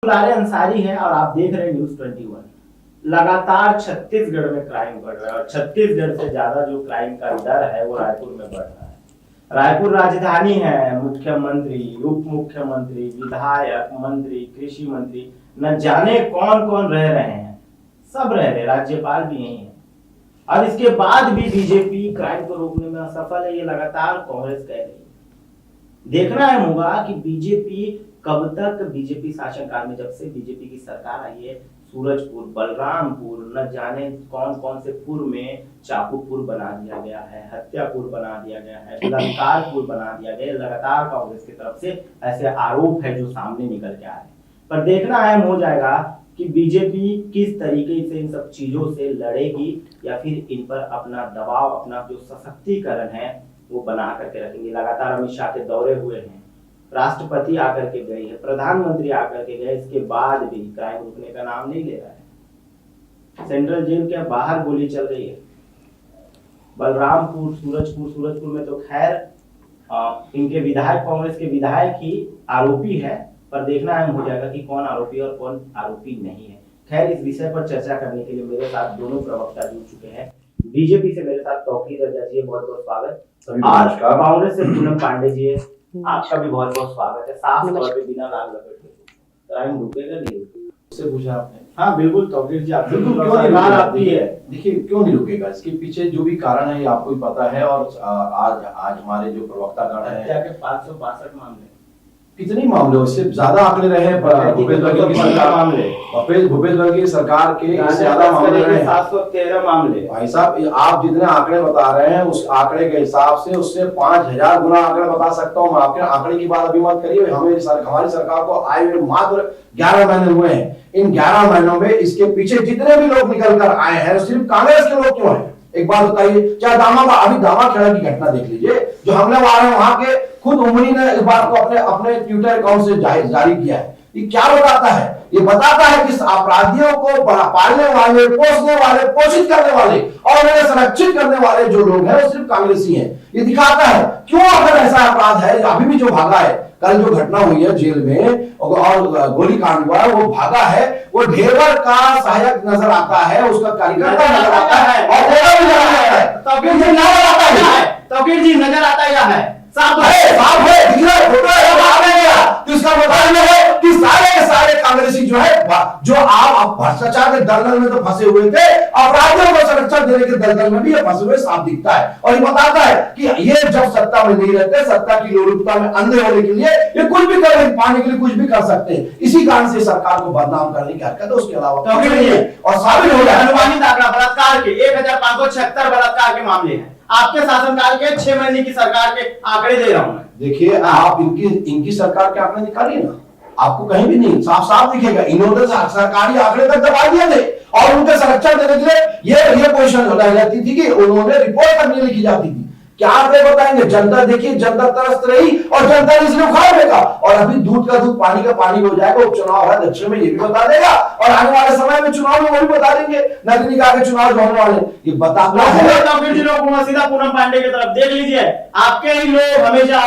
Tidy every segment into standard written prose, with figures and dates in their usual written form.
दुलारे अंसारी हैं और आप देख रहे हैं न्यूज़ 21। लगातार छत्तीसगढ़ में क्राइम बढ़ रहा है और छत्तीसगढ़ से ज्यादा जो क्राइम का दर है वो रायपुर में बढ़ रहा है। रायपुर राजधानी है, मुख्यमंत्री, उप मुख्यमंत्री, विधायक, मंत्री, कृषि मंत्री, न जाने कौन कौन रह रहे हैं, सब रह रहे, राज्यपाल भी यही है। और इसके बाद भी बीजेपी क्राइम को रोकने में असफल है, ये लगातार कांग्रेस कह रही है। देखना है होगा कि बीजेपी कब तक, बीजेपी शासनकाल में जब से बीजेपी की सरकार आई है, सूरजपुर, बलरामपुर, न जाने कौन कौन से पुर में चाकूपुर बना दिया गया है, हत्यापुर बना दिया गया है, बलात्कारपुर बना दिया गया है। लगातार कांग्रेस की तरफ से ऐसे आरोप है जो सामने निकल के आ रहे हैं। पर देखना अहम हो जाएगा कि बीजेपी किस तरीके से इन सब चीजों से लड़ेगी या फिर इन पर अपना दबाव, अपना जो सशक्तिकरण है वो बना करके रखेंगे। लगातार अमित शाह के दौरे हुए हैं, राष्ट्रपति आकर के गए हैं, प्रधानमंत्री आकर के गए, इसके बाद भी क्राइम रुकने का नाम नहीं ले रहा है। सेंट्रल जेल के बाहर गोली चल रही है। बलरामपुर, सूरजपुर में तो खैर इनके विधायक, कांग्रेस के विधायक ही आरोपी है, पर देखना अहम हो जाएगा कि कौन आरोपी और कौन आरोपी नहीं है। खैर, इस विषय पर चर्चा करने के लिए मेरे साथ दोनों प्रवक्ता जुड़ चुके हैं। बीजेपी से मेरे साथ तौकीर रजा जी, बहुत बहुत स्वागत। आज कांग्रेस से पूनम पांडे जी है, आपका भी बहुत बहुत स्वागत है। साफ तौर पे बिना लाग लपेटे क्राइम रुकेगा नहीं रुकेगा, उससे पूछा आपने। हाँ बिल्कुल तौकीर जी, आप बिल्कुल क्यों नहीं रुकेगा? देखिए क्यों नहीं रुकेगा, इसके पीछे जो भी कारण है ये आपको ही पता है। और आज हमारे जो प्रवक्तागण है, हत्या के 562 मामले, कितने मामले, उससे ज्यादा आंकड़े रहे भूपेश बघेल की सरकार, भूपेश बघेल की सरकार के ज्यादा मामले रहे 713 मामले। भाई साहब, आप जितने आंकड़े बता रहे हैं उस आंकड़े के हिसाब से उससे 5000 गुना आंकड़े बता सकता हूँ। आपके आंकड़े की बात अभी मत करिए। हमारी सरकार को आए हुए मात्र 11 महीने हुए हैं। इन 11 महीनों में इसके पीछे जितने भी लोग निकल कर आए हैं, सिर्फ कांग्रेस के लोग क्यों हैं? एक बात बताइए। चाहे अभी दामाखेड़ा की घटना देख लीजिए, जो हमलावर है वहां के खुद उमरी ने इस बात को अपने ट्विटर अकाउंट से जारी किया है। ये क्या बताता है? ये बताता है कि अपराधियों को पालने वाले, पोसने वाले, पोषित करने वाले और उन्हें संरक्षित करने वाले जो लोग हैं वो सिर्फ कांग्रेसी हैं। ये दिखाता है क्यों अगर ऐसा अपराध है। अभी भी जो भागा है, कल जो घटना हुई है जेल में और गोलीकांड हुआ है, वो भागा है, वो ढेबर का सहायक नजर आता है, उसका कार्यकर्ता नजर आता है और भी नजर आता है। तौकीर जी नजर आता है, तौकीर जी नजर आता है, साफ है, दिख रहा है, फोटो है, आ गया। तो इसका मतलब ये है कि सारे के सारे कांग्रेसी जो है, जो आप भ्रष्टाचार के दलदल में तो फंसे हुए थे, अपराधियों को संरक्षण देने के दलदल में भी ये फंसे हुए साफ दिखता है। और ये बताता है कि ये जब सत्ता में नहीं रहते, सत्ता की लोलुपता में अंधे होने के लिए ये कुछ भी पाने के लिए कुछ भी कर सकते हैं। इसी कारण से सरकार को बदनाम करने की हरकत है, उसके अलावा कुछ नहीं है। और साबित हो गया अनुमानित आंकड़ा बलात्कार के 1576 बलात्कार के मामले हैं। आपके शासनकाल के 6 महीने की सरकार के आंकड़े दे रहा हूं मैं। देखिए, आप इनकी सरकार के आंकड़े निकालिए ना, आपको कहीं भी नहीं साफ दिखेगा। इन्होंने सरकारी आंकड़े तक दबा दिए थे और उनके संरक्षण देने के लिए ये पोजीशन हो जाती थी कि उन्होंने रिपोर्ट करने लिखी जाती थी। क्या आंकड़े बताएंगे? जनता देखिए, जनता तरस रही और जनता ने इसे उखाड़ देगा। और अभी दूध का दूध, पानी का पानी हो जाएगा। उपचुनाव है दक्षिण में, ये भी बता देगा और आने वाले समय में चुनाव में वो भी बता देंगे। नगर निकाय के चुनाव जो होने वाले, ये बताता है। सीधा पूनम पांडे की तरफ देख लीजिए, आपके ही लोग हमेशा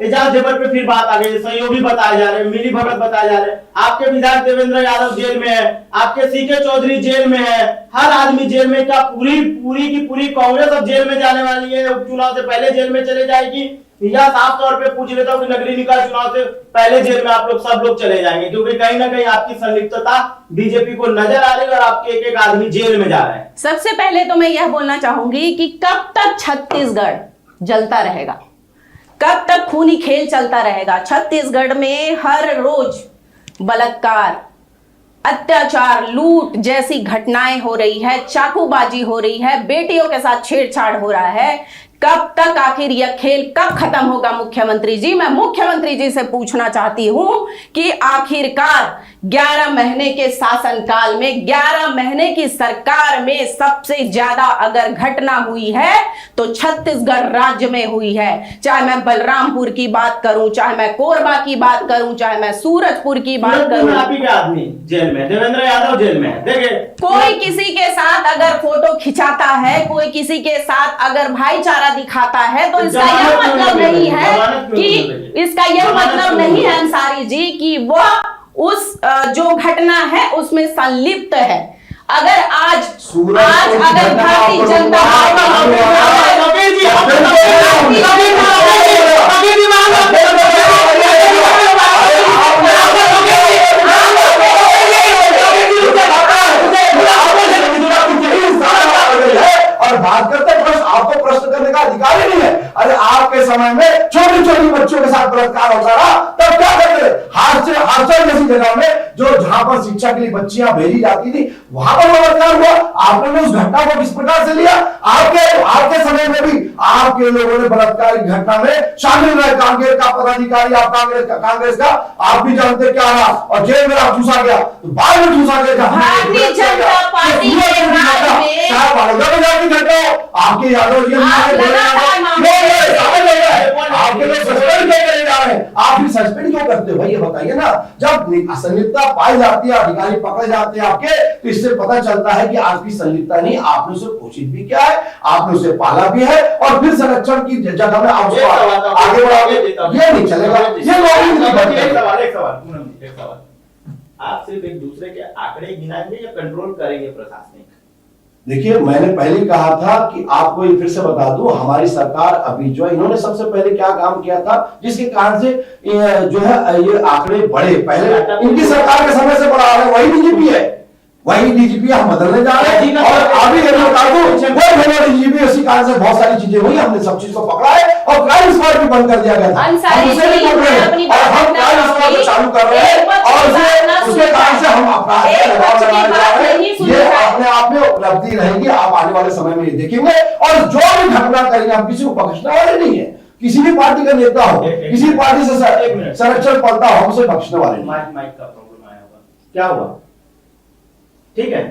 एजाज जेवर पे फिर बात आ गई, सहयोगी बताए जा रहे, मिली भगत बताए जा रहे। आपके विधायक देवेंद्र यादव जेल में है, आपके सीके चौधरी जेल में है, हर आदमी जेल में। क्या पूरी कांग्रेस अब जेल में जाने वाली है? उपचुनाव से पहले जेल में चले जाएगी, या साफ तौर पे पूछ लेता हूं कि नगरीय निकाय चुनाव से पहले जेल में आप लोग सब लोग चले जाएंगे? क्योंकि कहीं ना कहीं आपकी संलिप्तता बीजेपी को नजर आ रही है और आपके एक एक आदमी जेल में जा रहे हैं। सबसे पहले तो मैं यह बोलना चाहूंगी कि कब तक छत्तीसगढ़ जलता रहेगा, कब तक खूनी खेल चलता रहेगा? छत्तीसगढ़ में हर रोज बलात्कार, अत्याचार, लूट जैसी घटनाएं हो रही है, चाकूबाजी हो रही है, बेटियों के साथ छेड़छाड़ हो रहा है। कब तक आखिर यह खेल कब खत्म होगा? मुख्यमंत्री जी, मैं मुख्यमंत्री जी से पूछना चाहती हूं कि आखिरकार 11 महीने के शासनकाल में, 11 महीने की सरकार में सबसे ज्यादा अगर घटना हुई है तो छत्तीसगढ़ राज्य में हुई है। चाहे मैं बलरामपुर की बात करूं, चाहे मैं कोरबा की बात करूं, चाहे मैं सूरजपुर की बात करूं। आप ही के आदमी जेल में, देवेंद्र यादव जेल में है। देखिए, कोई किसी के साथ अगर फोटो खिंचाता है, कोई किसी के साथ अगर भाईचारा दिखाता है, तो इसका यह मतलब नहीं है कि अंसारी जी कि वह उस जो घटना है उसमें संलिप्त है। अगर आज सूरज को अगर घटना भारतीय आपको जनता और बात करते हैं प्रश्न, आपको प्रश्न करने का अधिकार ही नहीं है। अरे आपके समय में छोटी छोटी बच्चों के साथ बलात्कार होता रहा, तब क्या करते थे? हार्चल जैसी जगह में जो जहां पर शिक्षा के लिए बच्चियां भेजी जाती थी, वहां पर बलात्कार हुआ। आपने उस घटना को किस प्रकार से लिया? आपके समय में भी आपके लोगों ने बलात्कार की घटना में शामिल रहे। कांग्रेस का पदाधिकारी, आप कांग्रेस का आप भी जानते क्या रहा, और जेल में आप घुसा गया, तो बाद में घुसा गया। भारतीय जनता पार्टी के राज में घटना आपके यादव जी आपके लोग सस्पेंड क्यों करे जा रहे हैं? आप भी सस्पेंड क्यों करते हो भाई, ये बताइए ना। जब असंलिप्तता पाई जाती है, अधिकारी पकड़े जाते हैं आपके, तो इससे पता चलता है कि आपकी संलिप्तता नहीं, आपने उसे पोषित भी किया है, आपने उसे पाला भी है, और फिर संरक्षण की जगह में आप आगे बढ़ाओगे, ये नहीं चलेगा। ये सवाल आप सिर्फ एक दूसरे के आंकड़े गिनाएंगे या कंट्रोल करेंगे प्रशासनिक? देखिए, मैंने पहले कहा था कि आपको ये फिर से बता दूं, हमारी सरकार अभी जो है, इन्होंने सबसे पहले क्या काम किया था जिसके कारण से जो है ये आंकड़े बढ़े। पहले इनकी सरकार के समय से बढ़ा रहे, वही डीजीपी है, वही डीजीपी हम बदलने जा रहे हैं। और अभी बता दूं, डीजीपी इसी कारण से बहुत सारी चीजें हुई, हमने सब चीज को पकड़ा है और क्राइम स्क्वाड भी बंद कर दिया गया था। हम उसे भी पकड़ रहे हैं और हम क्राइम स्क्वाड को चालू कर रहे हैं, और उसके कारण से हम अपराध पे लगाम लगाने जा रहे हैं। ये अपने आप में उपलब्धि रहेगी, आप आने वाले समय में ये देखेंगे। और जो भी घटना करेंगे, हम किसी को बख्शने वाले नहीं है। किसी भी पार्टी का नेता हो, किसी पार्टी से संरक्षण पड़ता हो, हमसे बख्शने वाले नहीं। माइक का प्रॉब्लम आया होगा, क्या हुआ? ठीक है,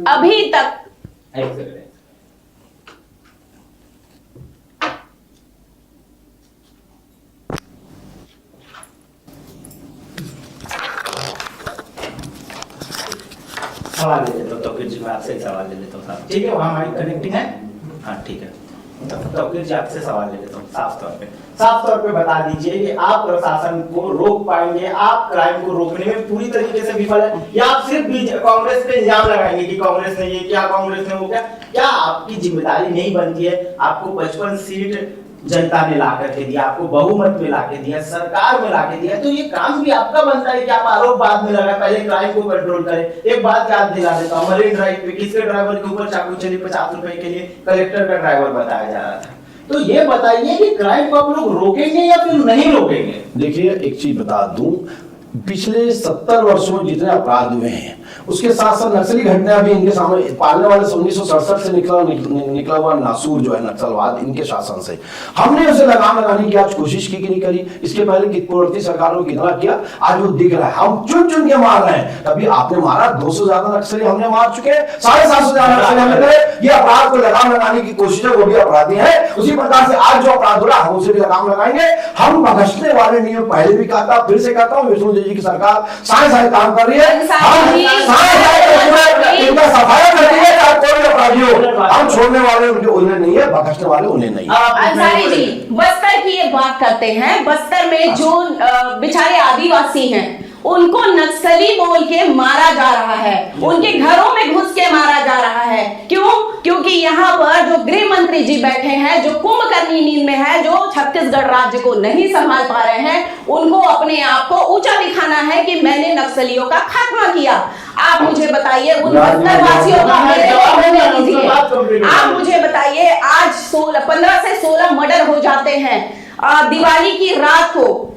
अभी तक एक सेकंड। सवाल ले लेता हूँ, तो फिर जी मैं आपसे एक सवाल ले लेता हूँ साहब, ठीक है? वहाँ हमारी कनेक्टिंग है, हाँ ठीक है। तो फिर जी आपसे सवाल ले लेता हूँ साफ तौर पे बता दीजिए कि आप प्रशासन को रोक पाएंगे, आप क्राइम को रोकने में पूरी तरीके से विफल है, या आप सिर्फ कांग्रेस पे इल्जाम लगाएंगे कि कांग्रेस ने ये किया, कांग्रेस ने वो किया? क्या आपकी जिम्मेदारी नहीं बनती है? आपको 55 सीट जनता ने ला करके दिया, आपको बहुमत में लाके दिया, सरकार में लाके दिया, तो ये काम भी आपका बनता है कि आप आरोप बाद में लगा, पहले क्राइम को कंट्रोल करें। एक बात याद दिला देता हूँ, मरीन ड्राइव पे किसके ड्राइवर के ऊपर चाकू चली 50 रुपए के लिए, कलेक्टर का ड्राइवर बताया जा रहा था। तो ये बताइए कि क्राइम को आप लोग रोकेंगे या फिर नहीं रोकेंगे? देखिए, एक चीज बता दूं, पिछले 70 वर्षों में जितने अपराध हुए हैं, उसके साथ साथ नक्सली घटनाएं भी इनके सामने पालने वाले से 1967 से निकला हुआ नासूर जो है नक्सलवाद, इनके शासन से हमने उसे लगाम लगाने की आज कोशिश की कि नहीं करी? इसके पहले की पूर्ववर्ती सरकारों ने कितना किया, आज वो दिख रहा है। हम चुन चुन के मार रहे हैं। कभी आपने मारा 200 से ज्यादा नक्सली हमने मार चुके हैं, 750 से ज्यादा नक्सली हमने करे। ये अपराध को लगाम लगाने की कोशिश है, वो भी अपराधी है। उसी प्रकार से आज जो अपराध हो रहा है, हम उसे भी लगाम लगाएंगे। हम बख्शने वाले नहीं हो, पहले भी कहा था, फिर से कहता हूँ, विष्णु जी की सरकार साए काम कर रही है। हम छोड़ने वाले उन्हें नहीं है, बख्शने वाले उन्हें नहीं है। अंसारी जी, बस्तर की ये बात करते हैं। बस्तर में जो बेचारे आदिवासी हैं, उनको नक्सली बोल के मारा जा रहा है, उनके घरों में घुस के मारा जा रहा है। क्यों? क्योंकि यहाँ पर जो गृह मंत्री जी बैठे हैं, जो कुंभकर्णी नींद में है, जो छत्तीसगढ़ राज्य को नहीं संभाल पा रहे हैं, उनको अपने आप को ऊंचा दिखाना है कि मैंने नक्सलियों का खात्मा किया। आप मुझे बताइए, उन बस्तर वासियों का आप मुझे बताइए, आज 15 से 16 मर्डर हो जाते हैं दिवाली की रात को।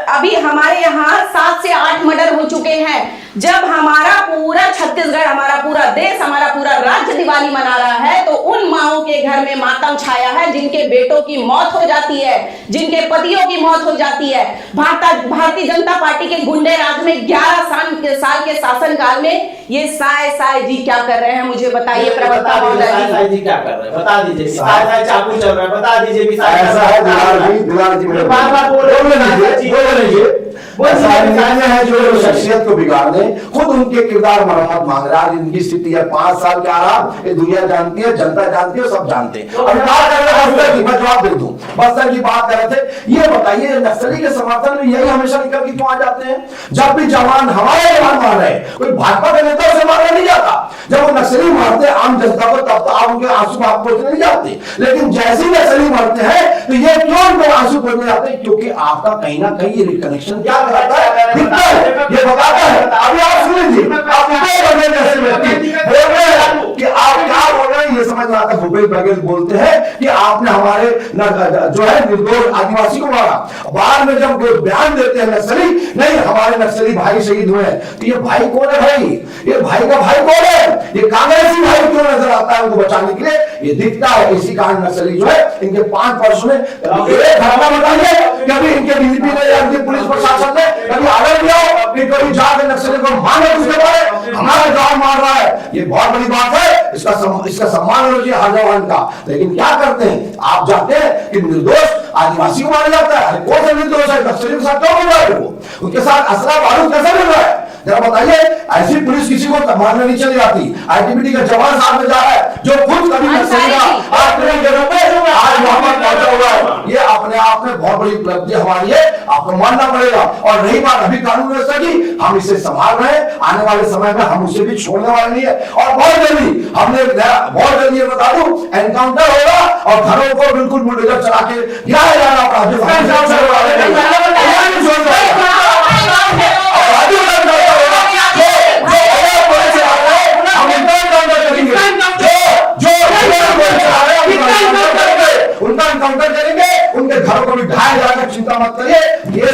अभी हमारे यहाँ 7 से 8 मर्डर हो चुके हैं। जब हमारा पूरा छत्तीसगढ़, हमारा पूरा देश, हमारा पूरा राज्य दिवाली मना रहा है, तो उन माओं के घर में मातम छाया है, जिनके बेटों की मौत हो जाती है, जिनके पतियों की मौत हो जाती है। भारतीय जनता पार्टी के गुंडे राज में 11 साल के शासनकाल में ये साय जी क्या कर रहे हैं? मुझे बताइए प्रवक्ता महोदय जी क्या कर रहे हैं, बता दीजिए। साय चाकू चल रहा है, बता दीजिए कि ऐसा है। ऐसा निर्णय है जो शख्सियत को बिगाड़ दे, खुद उनके किरदार मरम्मत मांग रहा है। इनकी स्थिति है 5 साल क्या रहा, ये दुनिया जानती है, जनता जानती है, सब जानते हैं। अब बात कर रहे बस्तर की, मैं जवाब दे दूं, बस्तर की बात कर रहे थे। ये बताइए नक्सली के समर्थन में यही हमेशा निकल के क्यों आ जाते हैं? जब भी जवान हमारे जवान मार रहे हैं, कोई भाजपा के नेता उसे मारने नहीं जाता। जब वो नक्सली मारते आम जनता को, तब तो आप उनके आंसू आप पोंछने नहीं जाते, लेकिन जैसे ही नक्सली मारते हैं तो ये क्यों उनको आंसू पोंछने जाते हैं? क्योंकि आपका कहीं ना कहीं ये कनेक्शन क्या कराता है, दिखता है, ये बताता है। अभी आप सुन लीजिए, आप कि आप क्या बोल रहे हैं ये समझ में आता है। भूपेश बघेल बोलते हैं कि आपने हमारे जो है निर्दोष आदिवासी को मारा। बाद में जब बयान देते हैं नक्सली, नहीं हमारे नक्सली भाई शहीद हुए, तो ये भाई कौन है भाई? ये भाई का भाई कौन है? ये कांग्रेसी भाई क्यों नजर आता है उनको बचाने के लिए? ये दिखता है। इसी कारण नक्सली जो है इनके 5 वर्षों में एक घटना बताइए, कभी इनके डीजीपी ने या इनके पुलिस प्रशासन ने कभी आगे दिया, कभी जाकर नक्सली को मारे, उसके बारे हमारा जवान मार रहा है। ये बहुत बड़ी बात है, इसका सम्मान होना चाहिए हर जवान का। लेकिन क्या करते हैं, आप जाते हैं कि निर्दोष आदिवासी को मारा जाता है। अरे कौन सा निर्दोष है? नक्सली के साथ क्यों मिल रहा है? वो उनके साथ असला बारूद कैसे मिल रहा है? जरा बताइए। ऐसी पुलिस किसी को मारने नहीं चली जाती। आईटीबीटी का जवान साथ में जा रहा है जो खुद कभी नक्सली का आज वहां पर पहुंचा हुआ है। ये अपने आप में बहुत बड़ी उपलब्धि हमारी है, आपको मानना पड़ेगा। और रही बात अभी कानून व्यवस्था की, हम इसे संभाल रहे हैं, आने वाले समय में हम उसे भी छोड़ने वाले नहीं है। और बहुत जल्दी हमने बहुत जल्दी बता दूं, एनकाउंटर होगा और घरों को बिल्कुल बुलडोजर चला के गिराया जाएगा। उनका एनकाउंटर करेंगे, उनके घरों को भी ढाया जाएगा, चिंता मत करिए। ये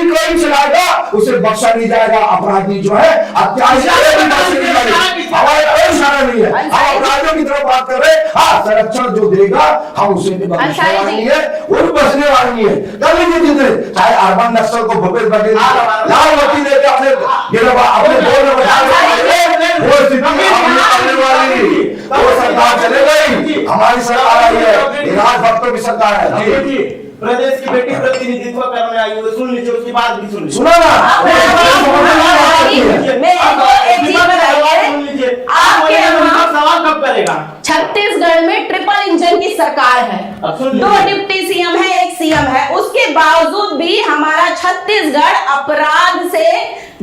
गोली चलाएगा उसे बख्शा नहीं जाएगा। अपराधी जो है हमारे कोई इशारा नहीं है, हम अपराधियों की तरफ बात कर रहे हैं। हाँ, संरक्षण जो देगा हम उसे भी बख्शने वाले नहीं है, वो भी बचने वाले नहीं है। कर लीजिए जितने, चाहे अर्बन नक्सल को भूपेश बघेल लाल बत्ती देकर अपने बोल में बैठा वो सरकार चले गई, हमारी सरकार आई है, राजभक्तों की सरकार है जी। प्रदेश की बेटी प्रतिनिधित्व करने आई है, सुन लीजिए, उसकी बात भी सुन लीजिए। सुना ना? सवाल कब करेगा? छत्तीसगढ़ में ट्रिपल इंजन की सरकार है, 2 डिप्टी सीएम है, 1 सीएम है, उसके बावजूद भी हमारा छत्तीसगढ़ अपराध से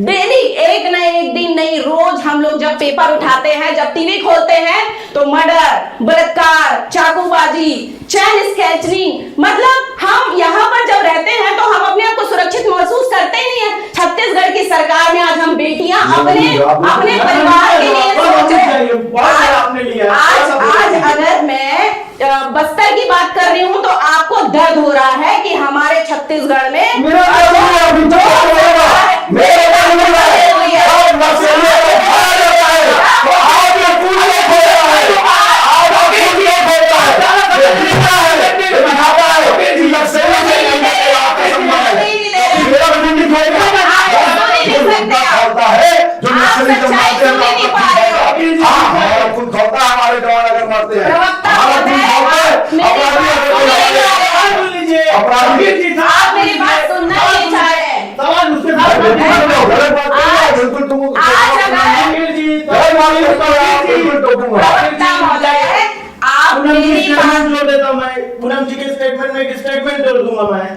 डेली एक न एक दिन नहीं, रोज हम लोग जब पेपर उठाते हैं, जब टीवी खोलते हैं तो मर्डर, बलात्कार, चाकूबाजी, चैन स्नैचिंग, मतलब हम यहाँ पर जब रहते हैं तो हम अपने आप को सुरक्षित महसूस करते ही नहीं है। छत्तीसगढ़ की सरकार में आज हम बेटियां अपने परिवार के लिए सोच रहे हैं। आज अगर मैं बस्तर की बात कर रही हूँ तो आपको दर्द हो रहा है कि हमारे छत्तीसगढ़ में हमारे जवान अगर मरते हैं, आप मेरी बात सुनना नहीं चाह रहे हैं। बिल्कुल तुम आप मेरी बात जोड़ देता हूं मैं, पूनम जी के स्टेटमेंट में एक स्टेटमेंट जोड़ दूंगा मैं।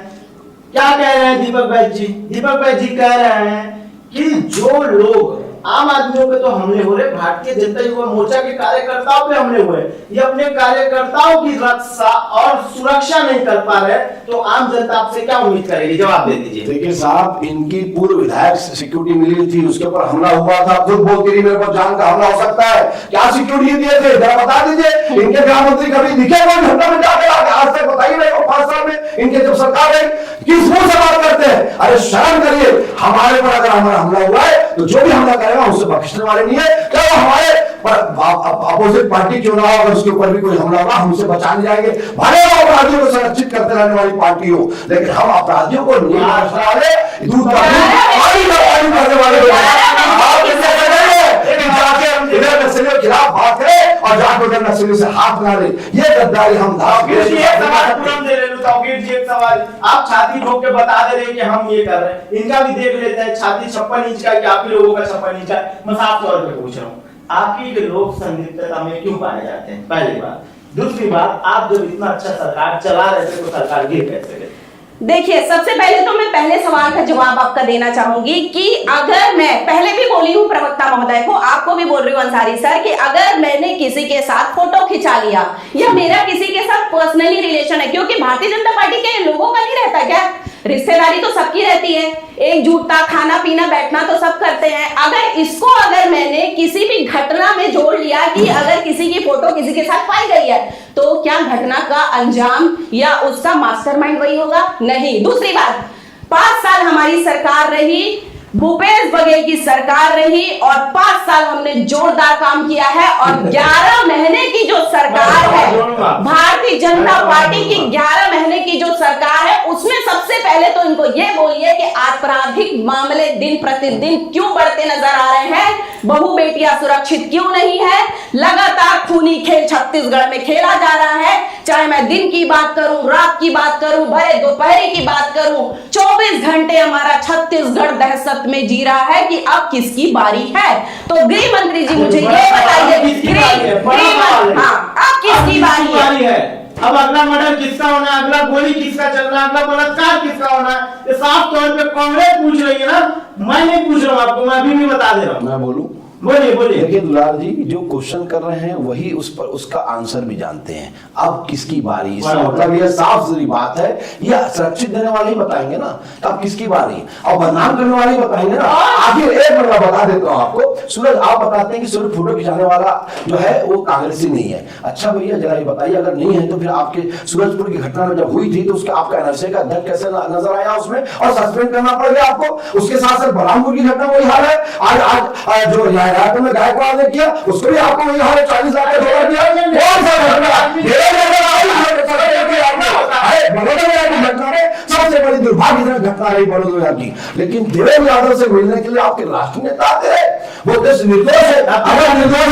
क्या कह रहे हैं दीपक भाई जी? दीपक भाई जी कह रहे हैं कि जो लोग आम आदमियों पे तो हमले हो रहे, भारतीय जनता युवा मोर्चा के कार्यकर्ताओं पे हमले हुए, ये अपने कार्यकर्ताओं की रक्षा और सुरक्षा नहीं कर पा रहे, तो आम जनता आपसे क्या उम्मीद करेगी? जवाब दे दीजिए। देखिए साहब, इनकी पूर्व विधायक सिक्योरिटी मिली थी, उसके ऊपर हमला हुआ था, खुद बोलती रही मेरे को जान का हमला हो सकता है। क्या सिक्योरिटी दिए थे जरा बता दीजिए। इनके गृह मंत्री कभी दिखे कोई घटना में जाकर? आज तक बताइए मेरे को, 5 साल में इनके जब सरकार रही, किस मुंह से बात करते हैं? अरे शर्म करिए। हमारे पर अगर हमारा हमला हुआ है तो जो भी हमला करेगा उससे बख्शने वाले नहीं है। क्या हमारे अपोजिट पार्टी क्यों ना हो, अगर उसके ऊपर भी कोई हमला होगा हम उसे बचाने जाएंगे। भले वो अपराधियों को संरक्षित करते रहने वाली पार्टी हो, लेकिन हम अपराधियों को नहीं बख्शने वाले, दूध का पानी करने वाले। इधर नक्सलियों के खिलाफ बात करें और जाकर उधर नक्सली से हाथ मिला रहे, ये गद्दारी हम तौकीर जी एक सवाल पूरम दे रहे हो, तौकीर जी एक सवाल, आप छाती ठोक के बता दे रहे हैं कि हम ये कर रहे हैं, इनका भी देख लेते हैं छाती 56 इंच का कि आप ही लोगों का 56 इंच का। मैं साफ तौर पे पूछ रहा हूँ, आपकी लोक संदिग्धता में क्यों पाए जाते हैं, पहली बात। दूसरी बात, आप जब इतना अच्छा सरकार चला रहे थे तो सरकार गिर कैसे गई? देखिए, सबसे पहले तो मैं पहले सवाल का जवाब आपका देना चाहूंगी कि अगर मैं पहले भी बोली हूं प्रवक्ता महोदय को, आपको भी बोल रही हूं अंसारी सर, कि अगर मैंने किसी के साथ फोटो खिंचा लिया या मेरा किसी के साथ पर्सनली रिलेशन है, क्योंकि भारतीय जनता पार्टी के लोगों का नहीं रहता क्या, रिश्तेदारी तो सबकी रहती है, एक जुटता खाना पीना बैठना तो सब करते हैं। अगर मैंने किसी भी घटना में जोड़ लिया कि अगर किसी की फोटो किसी के साथ पाई गई है, तो क्या घटना का अंजाम या उसका मास्टरमाइंड वही होगा? नहीं। दूसरी बात, 5 साल हमारी सरकार रही, भूपेश बघेल की सरकार रही, और 5 साल हमने जोरदार काम किया है, और 11 महीने की जो सरकार है, भारतीय जनता पार्टी की 11 महीने की जो सरकार है, उसमें सबसे पहले तो इनको ये बोलिए कि आपराधिक मामले दिन प्रतिदिन क्यों बढ़ते नजर आ रहे हैं, बहु बेटियां सुरक्षित क्यों नहीं है, लगातार खूनी खेल छत्तीसगढ़ में खेला जा रहा है, चाहे मैं दिन की बात करूं, रात की बात करूं, भरे दोपहर की बात करूं, 24 घंटे हमारा छत्तीसगढ़ दहशत में जी रहा है कि अब किसकी बारी है। तो गृह मंत्री जी मुझे ये बताइए, अब किसकी बारी है? अब अगला मर्डर किसका होना है, अगला गोली किसका चलना है, अगला बलात्कार किसका होना है, ये साफ तौर पे कांग्रेस पूछ रही है ना, मैं नहीं पूछ रहा हूं आपको, मैं अभी भी बता दे रहा हूं। मैं बोलूं? बोलिए बोलिए। देखिए दुलार जी, जो क्वेश्चन कर रहे हैं वही उस पर उसका आंसर भी जानते हैं। अब किसकी बारी, इसका मतलब यह साफ सारी बात है, यह सुरक्षित देने वाले ही बताएंगे ना, अब किसकी बारी, और बदनाम करने वाले ही बताएंगे ना। आखिर एक मिनट मैं बता देता हूं आपको, सूरज आप बताते हैं कि सूरज फोटो खिंचाने वाला जो है वो कांग्रेसी नहीं है। अच्छा भैया जरा ये बताइए, अगर नहीं है तो फिर आपके सूरजपुर की घटना में जब हुई थी तो उसका आपका एनआरसी का अध्यक्ष कैसे नजर आया उसमें, और सस्पेंड करना पड़ गया आपको। उसके साथ साथ बलरामपुर की घटना वही हाल है, आज जो रायपुर में गायकवाड़ ने किया उसको भी आपको वही हाल है, 40 लाख का धोखा दिया। कौन सा घटना है, सबसे बड़ी दुर्भाग्यजनक घटना रही बड़ौदा की। लेकिन देवेंद्र यादव से मिलने के लिए आपके राष्ट्रीय नेता आते हैं, वो देश निर्दोष है, अगर निर्दोष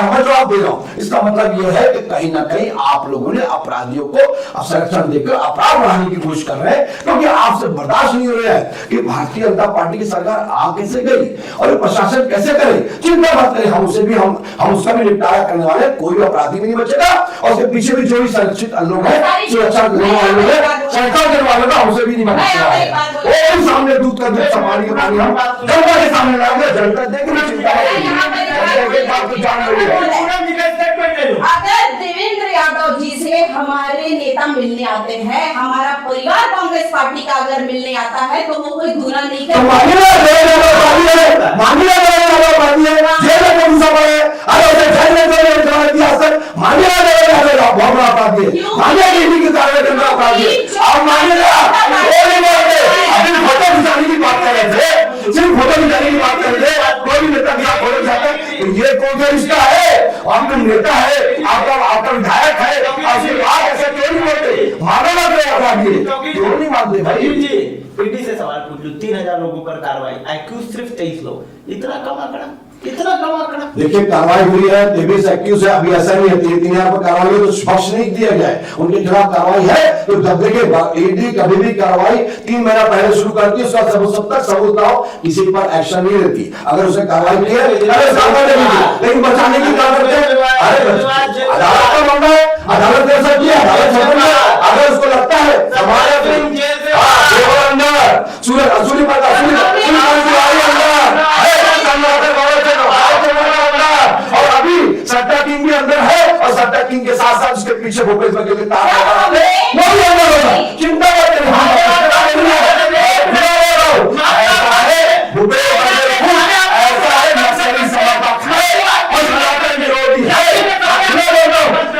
मैं जवाब दे रहा हूं। इसका मतलब यह है कि कहीं ना कहीं आप लोगों ने अपराधियों को संरक्षण देकर अपराध बढ़ाने की कोशिश कर रहे हैं, क्योंकि आपसे बर्दाश्त नहीं हो रहा है कि भारतीय जनता पार्टी की सरकार आ कैसे गई और प्रशासन कैसे करे। चिंता मत करें, हम उसे भी हम उसका भी निपटारा करने वाले, कोई अपराधी भी नहीं बचेगा, और उसके पीछे भी जो भी संरक्षित लोग हैं, सुरक्षा देने वाले लोग हैं, संरक्षण देने वाले का उसे भी नहीं बचेगा है। वो सामने दूध का दूध समानी का पानी हम जनता के सामने लाएंगे, जनता देखेगी, चिंता अगर देवेंद्र यादव जी से हमारे नेता मिलने आते हैं, हमारा परिवार कांग्रेस पार्टी का अगर मिलने आता है, तो वो कोई गुनाह नहीं करता। सिर्फ फोटो खिंचाने की बात कर रहे थे, कोई भी नेता के साथ फोटो खिंचाते हैं, ये कौन सा रिश्ता है? आपका नेता है, आपका विधायक है, आप ऐसा क्यों नहीं बोलते? मानो ना क्यों नहीं मानते भाई जी? पीटी से सवाल पूछ लो, 3000 लोगों पर कार्रवाई, IQ सिर्फ 23 लोग, इतना कम आंकड़ा, इतना कम आंकड़ा। देखिए कार्रवाई हुई है, 23 एक्यूज है, अभी ऐसा नहीं है 3,000 पर कार्रवाई है तो स्पष्ट नहीं दिया गया है, उनके खिलाफ कार्रवाई है। तो जब देखिए ईडी कभी भी कार्रवाई 3 महीना पहले शुरू करती है, उसका सब तक सबूत ना हो किसी पर एक्शन नहीं लेती। अगर उसने कार्रवाई की है लेकिन बचाने की क्या करते हैं? अदालत का मामला है, अदालत ने ऐसा किया, अदालत अगर उसको लगता है हमारे सूरज असुली और अभी सट्टा किंग भी अंदर है, और सट्टा किंग के साथ साथ उसके पीछे भूपेश बघेल के तार चिंता मत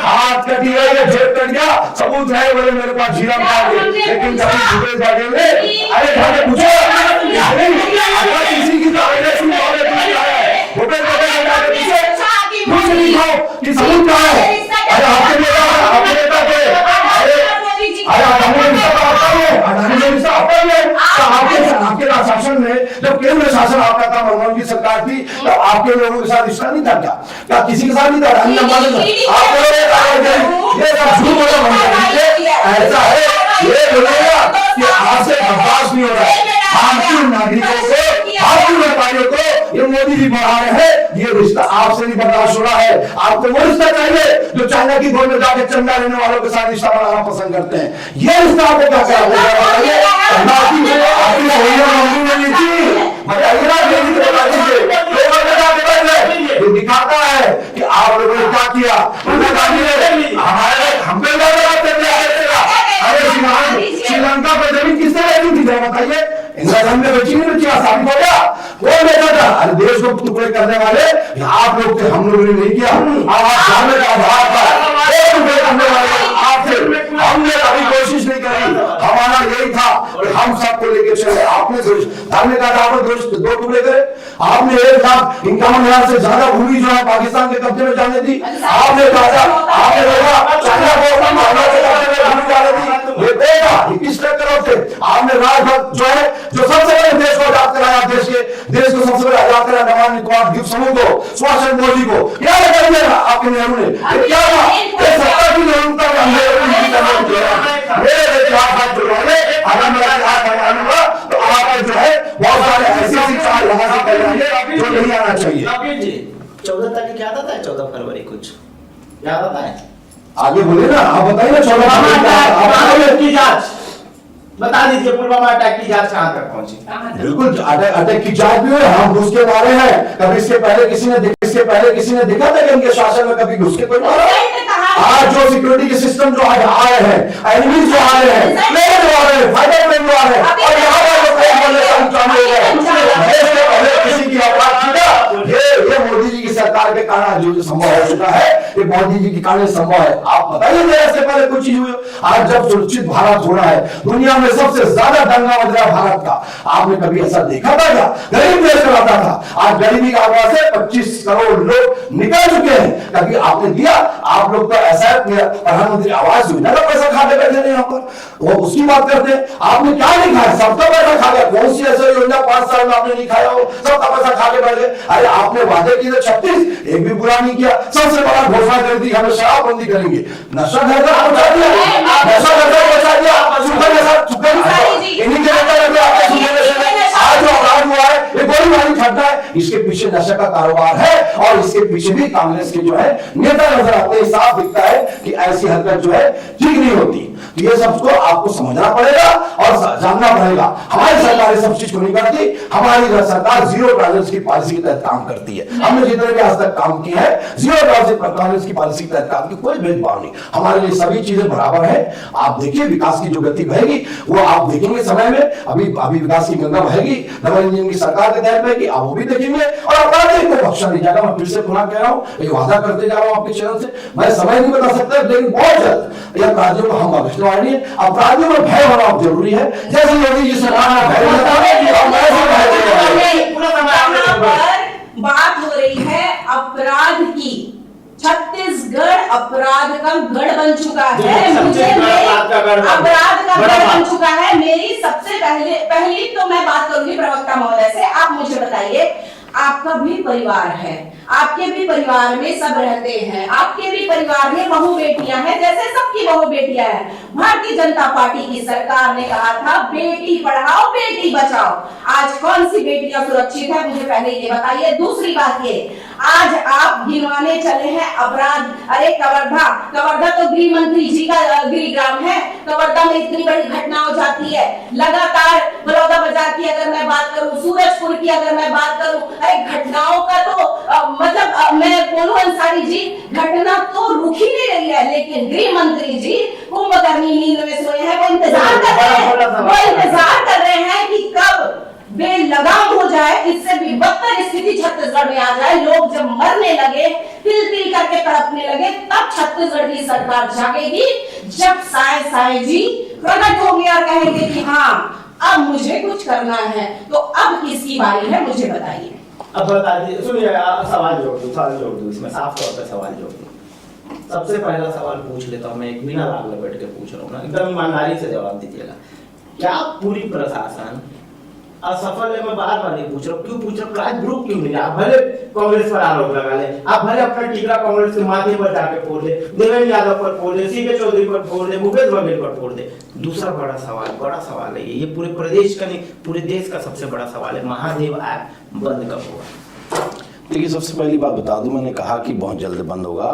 हाथ कटी है, जेब कट गया, सबूत है बोले मेरे पास जीरा लेकिन कभी भूपेश बघेल ने अरे भाई पूछो किसी की भूपेश बघेल कि सबूत क्या है? अरे आपके नेता थे, अरे शासन में, जब केंद्र शासन आपका था, मनमोहन की सरकार थी, तब आपके लोगों के साथ रिश्ता नहीं था क्या किसी के साथ नहीं था? ये सब झूठ बोला बंद कर दीजिए। ऐसा है, ये बोलेगा कि आपसे बर्दाश्त नहीं हो रहा है, भारतीय नागरिकों को, भारतीय व्यापारियों को ये मोदी जी बढ़ा रहे हैं, ये रिश्ता आपसे नहीं बर्दाश्त हो रहा है। आपको वो रिश्ता चाहिए जो चाइना की गोद में जाकर चंदा लेने वालों के साथ रिश्ता बनाना पसंद करते हैं। ये रिश्ता आपको क्या क्या बताइए? आपकी नहीं थी, बताइए ना, ये दिखाता है कि आप लोगों ने क्या किया। हमारे हम पे श्रीलंका पर जमीन किसने लेनी थी बताइए? इंदिरा गांधी ने बची नहीं बची, साबित हो गया। कौन लेता था? अरे देश को टुकड़े करने वाले आप लोग थे, हम लोगों ने नहीं किया। आप जाने का आधार पर टुकड़े करने वाले आप थे, हमने कभी कोशिश नहीं करी। हमारा यही था कि हम सबको लेके चले। आपने धर्म का आधार पर दो टुकड़े करे। आपने 1,51,000 से ज्यादा भूमि जो है पाकिस्तान के कब्जे में जाने दी। आपने कहा, आपने देखा चाइना को कब्जे में भूमि डाले दी। ये देखा किस तरह से आपने राजभक्त जो है, जो सबसे बड़े देश को आजाद कराया, देश को सबसे बड़े आजाद कराया नवाब निकोबार द्वीप समूह को, सुभाष चंद्र बोस जी को। क्या लगा आपके नेहरू ने? क्या था? सत्ता की निरंतर मेरे देश के हाथ जुड़वाने, अगर मेरा हाथ हटाऊंगा तो आप जो है बहुत सारे ऐसे शिक्षा यहाँ से कर जाएंगे जो नहीं आना चाहिए। 14 तारीख याद आता है? 14 फरवरी कुछ याद आता है? आगे बोले ना, आप बताइए ना। 14 की जांच बता दीजिए, पुलवामा अटैक की जांच कहां तक पहुंची? बिल्कुल अटैक की जांच भी है, हम घुस के मारे हैं। कभी इसके पहले किसी ने देखा था कि उनके शासन में कभी घुस के कोई मारा? आज जो सिक्योरिटी के सिस्टम जो आज आए हैं, एनिमीज जो आ रहे हैं, प्लेन जो आ रहे हैं, फाइटर प्लेन जो आ रहे हैं, और यहाँ पर जो प्लेन बनने का काम हो गया, देश के पहले किसी की औकात थी ना? ये मोदी जी की सरकार के कारण जो संभव हो चुका है, ये मोदी जी के कारण संभव है। आप बताइए इससे पहले कुछ चीज हुई? आज जब सुरक्षित भारत हो रहा है, दुनिया में सबसे ज्यादा दंगा बज रहा भारत का, आपने कभी ऐसा देखा था क्या? गरीब देश कराता था, आज गरीबी का आंकड़ा से 25 करोड़ लोग निकल चुके हैं। कभी आपने दिया? आप लोग तो ऐसा प्रधानमंत्री आवास योजना का पैसा खाते बैठे थे यहाँ पर, वो उसकी बात करते हैं। आपने क्या नहीं खाया? सबका पैसा खा गया। कौन सी ऐसी योजना 5 साल में आपने नहीं खाया हो? सबका पैसा खा के बैठ गए। अरे आपने वादे किए थे 36, एक भी पूरा नहीं किया। सबसे बड़ा घोषणा कर दी, हमें शराबबंदी करेंगे। नशा घर घर पहुंचा दिया, नशा घर घर पहुंचा दिया। सुपर के साथ सुपर इन्हीं के आज जो अपराध हुआ है, ये बड़ी बड़ी घटना है। इसके पीछे नशा का कारोबार है और इसके पीछे भी कांग्रेस के जो है नेता नजर आते हैं। साफ दिखता है कि ऐसी हरकत जो है ठीक नहीं होती। ये सबको आपको समझना पड़ेगा और जानना पड़ेगा। हमारी सरकार सब चीज को नहीं करती। हमारी सरकार जीरो टॉलरेंस की पॉलिसी के तहत काम करती है। हमने जितने भी आज तक काम किया है, जीरो टॉलरेंस की पॉलिसी के तहत काम की, कोई भेदभाव नहीं। हमारे लिए सभी चीजें बराबर है। आप देखिए विकास की जो गति बहेगी वो आप देखेंगे समय में। अभी विकास की गंगा बहेगी, डबल इंजन की सरकार के तहत बहेगी, आप वो भी देखेंगे। और अपराधी को बख्शा नहीं जाएगा। मैं फिर से पुनः कह रहा हूँ, ये वादा करते जा रहा हूँ आपके चैनल से। मैं समय नहीं बता सकता, लेकिन बहुत जल्द ये अपराधियों को हम बख्शने वाले हैं। अपराधियों में भय होना जरूरी है। जैसे योगी जी सरकार बात हो रही है अपराध की। छत्तीसगढ़ अपराध का गढ़ बन चुका है। मुझे अपराध का गढ़ बन चुका है। मेरी सबसे पहली तो मैं बात करूंगी प्रवक्ता महोदय से। आप मुझे बताइए, आपका भी परिवार है, आपके भी परिवार में सब रहते हैं, आपके भी परिवार में बहू बेटियां हैं, जैसे सबकी बहू बेटियां हैं। भारतीय जनता पार्टी की सरकार ने कहा था बेटी पढ़ाओ बेटी बचाओ। आज कौन सी बेटियां सुरक्षित है, मुझे पहले ये बताइए। दूसरी बात ये, आज आप गिनवाने चले हैं अपराध। अरे कवर्धा तो गृह मंत्री जी का गृहग्राम है। कवर्धा में इतनी बड़ी घटना हो जाती है लगातार। बलौदा बाजार की अगर मैं बात करूं, सूरजपुर की अगर मैं बात करूं, अरे घटनाओं का तो मैं बोलूं अंसारी जी, घटना तो रुक ही नहीं रही है। लेकिन गृह मंत्री जी कुंभकर्णी नींद में सोए हैं। वो इंतजार कर रहे हैं कि कब बेलगाम हो जाए, इससे भी बदतर स्थिति छत्तीसगढ़ में आ जाए। लोग जब मरने लगे, तिल तिल करके तड़पने लगे, तब छत्तीसगढ़ की सरकार जागेगी। जब साए जी प्रकट होंगे और कहेंगे कि हाँ अब मुझे कुछ करना है, तो अब किसकी बारी है, मुझे बताइए। अब बता दीजिए, सुनिए, सवाल जोड़ दो इसमें, साफ तौर पे सवाल जोड़ दो। सबसे पहला सवाल पूछ लेता हूँ मैं, एक बिना लाग लपेट के पूछ रहा हूँ ना, एकदम ईमानदारी से जवाब दीजिएगा। क्या पूरी प्रशासन असफल है, मैं बार बार नहीं पूछ रहा हूँ, क्यों पूछ रहा हूँ, क्राइम ग्रुप क्यों नहीं? आप भले कांग्रेस पर आरोप लगा ले, आप भले अपना टीका कांग्रेस के माथे पर जाके फोड़ दे, देवेंद्र यादव पर फोड़ दे, सीके चौधरी पर फोड़ दे, भूपेश बघेल पर फोड़ दे। दूसरा बड़ा सवाल है, ये पूरे प्रदेश का नहीं, पूरे देश का सबसे बड़ा सवाल है, महादेव ऐप बंद कब होगा? देखिए, सबसे पहली बात बता दूं, मैंने कहा कि बहुत जल्द बंद होगा।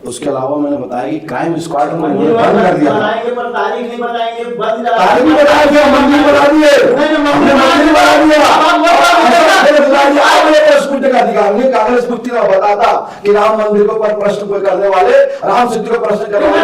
उसके अलावा मैंने बताया कि क्राइम स्क्वाड को बंद कर दिया था। तारीख नहीं बताएंगे, बंद तारीख नहीं बताएंगे, मंदिर बना दिए, मंदिर बना दिया। आपने प्रश्न का अधिकार नहीं, कांग्रेस मुक्ति का बताता कि राम मंदिर को पर प्रश्न करने वाले, राम सिद्धि को प्रश्न करने वाले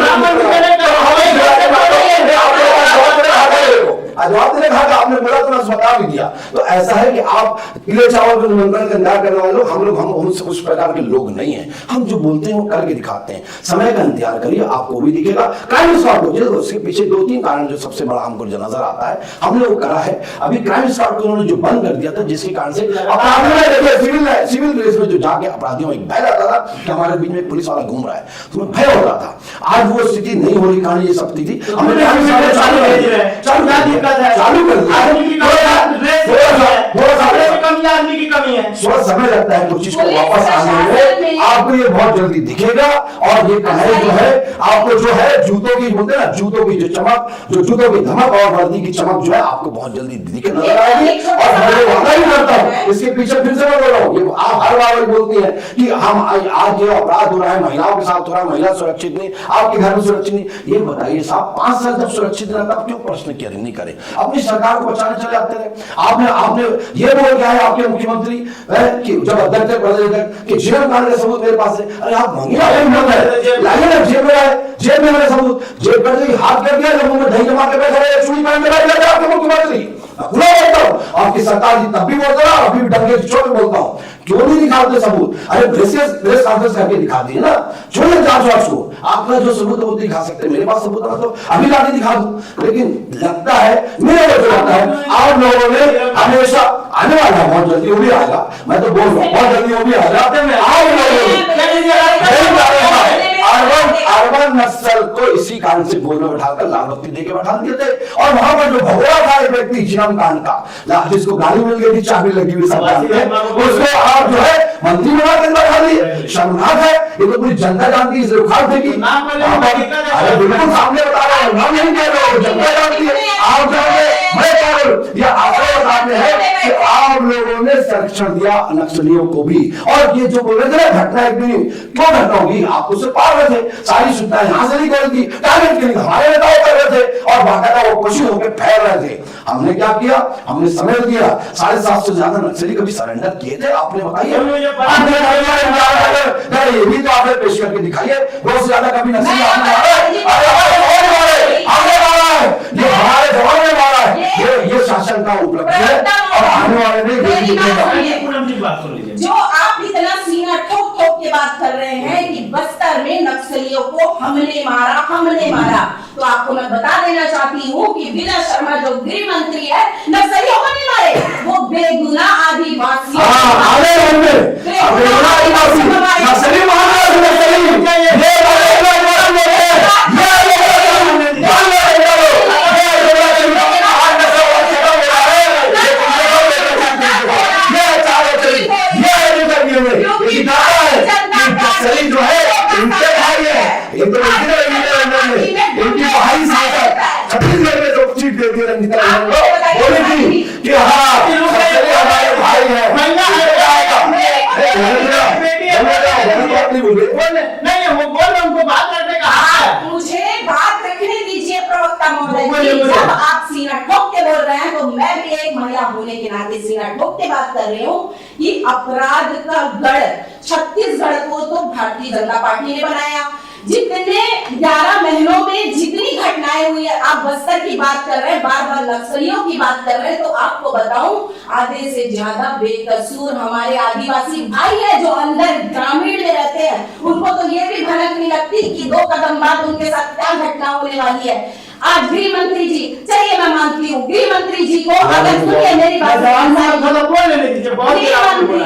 जवाब देने कहा था, आपने बोला तो मैं बता भी दिया। तो ऐसा है कि आप पीले चावल को निमंत्रण का इंतजार करने वाले लोग, हम लोग हम उस प्रकार के लोग नहीं हैं। हम जो बोलते हैं वो करके दिखाते हैं। समय का इंतजार करिए, आपको भी दिखेगा। क्राइम स्क्वाड को जल्द, उसके पीछे 2-3 कारण जो सबसे बड़ा हमको जो नजर आता है, हमने वो करा है। अभी क्राइम स्क्वाड को उन्होंने जो बंद कर दिया था, जिसके कारण से सिविल ड्रेस में जो जाके अपराधियों में भय आता था कि हमारे बीच में पुलिस वाला घूम रहा है, तो मैं भय हो रहा था। आज वो स्थिति नहीं हो रही, कहानी ये सब थी। हमने चालू कर दिया। थोड़ा समय लगता है कुछ चीज को वापस आने में, आपको ये बहुत जल्दी दिखेगा। और ये कहानी जो है, आपको जो है जूतों की बोलते हैं ना, जूतों की जो चमक, जो जूतों की धमक और वर्दी की चमक जो है आपको बहुत जल्दी दिखे नजर आएगी। और मैं वादा ही करता हूँ, इसके पीछे फिर से मैं बोल रहा हूँ, ये आप हर बार बोलती हैं कि हम आज जो अपराध हो रहा है महिलाओं के साथ हो रहा है, महिला सुरक्षित नहीं, आपके घर में सुरक्षित नहीं। ये बताइए साहब, 5 साल जब सुरक्षित रहता, आप क्यों प्रश्न नहीं करें? अपनी सरकार को बचाने चले आते रहे। आपने ये बोल क्या है आपके मुख्यमंत्री कि जब अध्यक्ष प्रदेश कि जीवन कांड का सबूत मेरे पास है। अरे आप मंगिया लाइए ना, जेब में मेरे सबूत, जेब कर हाथ कर दिया, जब मुंह में दही जमा के बैठे रहे, चूड़ी पहन के बैठ गए आपके मुख्यमंत्री। खुला बोलता हूँ, आपकी सरकार जी तब भी बोलता रहा, अभी भी डंगे चोट बोलता हूँ, क्यों नहीं दिखाते सबूत? अरे प्रेस कॉन्फ्रेंस करके दिखा दिए ना, छोड़िए जांच को, आपका जो सबूत है वो दिखा सकते हैं। मेरे पास सबूत है तो अभी लाके दिखा दूं। लेकिन लगता है, मेरे को लगता है आप लोगों ने हमेशा आने वाला है, बहुत जल्दी वो भी आएगा। मैं तो बोल रहा हूँ बहुत जल्दी वो भी आएगा। अर्बन नक्सल को इसी कारण से गोल में बैठाकर लाल बत्ती देके बैठा दिए थे। और वहां पर जो भगोड़ा था एक व्यक्ति जिनम कांड का, जिसको गाड़ी मिल गई थी, चाबी लगी हुई सरकार में, उसको आप जो है मंत्री बना के बैठा दिए। शर्मनाक है, ये तो पूरी जनता जानती है, इसे उखाड़ देगी। अरे बिल्कुल सामने बता रहा हूँ, नाम नहीं कह रहे हो, जनता जानती है, आप जानते, मैं कह रहा हूँ। यह आपको बताते हैं कि आप लोगों ने संरक्षण दिया नक्सलियों को भी। और ये जो बोल रहे थे घटना एक दिन क्यों घटना होगी, आप उससे पार रहे थे, सारी सूचना यहाँ से निकल गई, टारगेट के लिए हमारे नेताओं कर रहे थे और बाकायदा वो खुशी होकर फैल रहे थे। हमने क्या किया, हमने समय दिया। 750 से ज्यादा नक्सली कभी सरेंडर किए थे आपने बताइए? ये भी तो आपने पेश करके दिखाइए। 2 से ज्यादा कभी नक्सली आपने ये हमारे जवान ने मारा है। ये शासन का उपलब्धि है और आने वाले में जो आप इतना सीना ठोक ठोक के बात कर रहे हैं कि बस्तर में नक्सलियों को हमने मारा, तो आपको मैं बता देना चाहती हूँ कि विजय शर्मा जो गृह मंत्री है, नक्सलियों को नहीं मारे, वो बेगुनाह आदिवासी जो है इनके भाई है, इनकी भाई छत्तीसगढ़ में जो सीट देती है रंजिता बोली थी कि हाँ हमारे भाई है। नहीं वो बोल रहे, उनको बात करने का हक है। मुझे बात रखने दीजिए प्रवक्ता महोदय। जब आप सीना ठोक के बोल रहे हैं तो मैं भी एक महिला होने के नाते सीना ठोक के बात कर रही हूँ कि अपराध का गढ़ छत्तीसगढ़ को तो भारतीय जनता पार्टी ने बनाया। जितने 11 महीनों में जितनी घटनाएं हुई है, आप बस्तर की बात कर रहे हैं, बार-बार नक्सलियों की बात कर रहे हैं, तो आपको बताऊं आधे से ज्यादा बेकसूर हमारे आदिवासी भाई है जो अंदर ग्रामीण में रहते हैं। उनको तो ये भी भनक नहीं लगती कि 2 कदम बाद उनके साथ क्या घटना होने वाली है। आज गृह मंत्री जी, चलिए मैं मानती हूँ गृह मंत्री जी को, अगर सुनिए मेरी बात, गृह मंत्री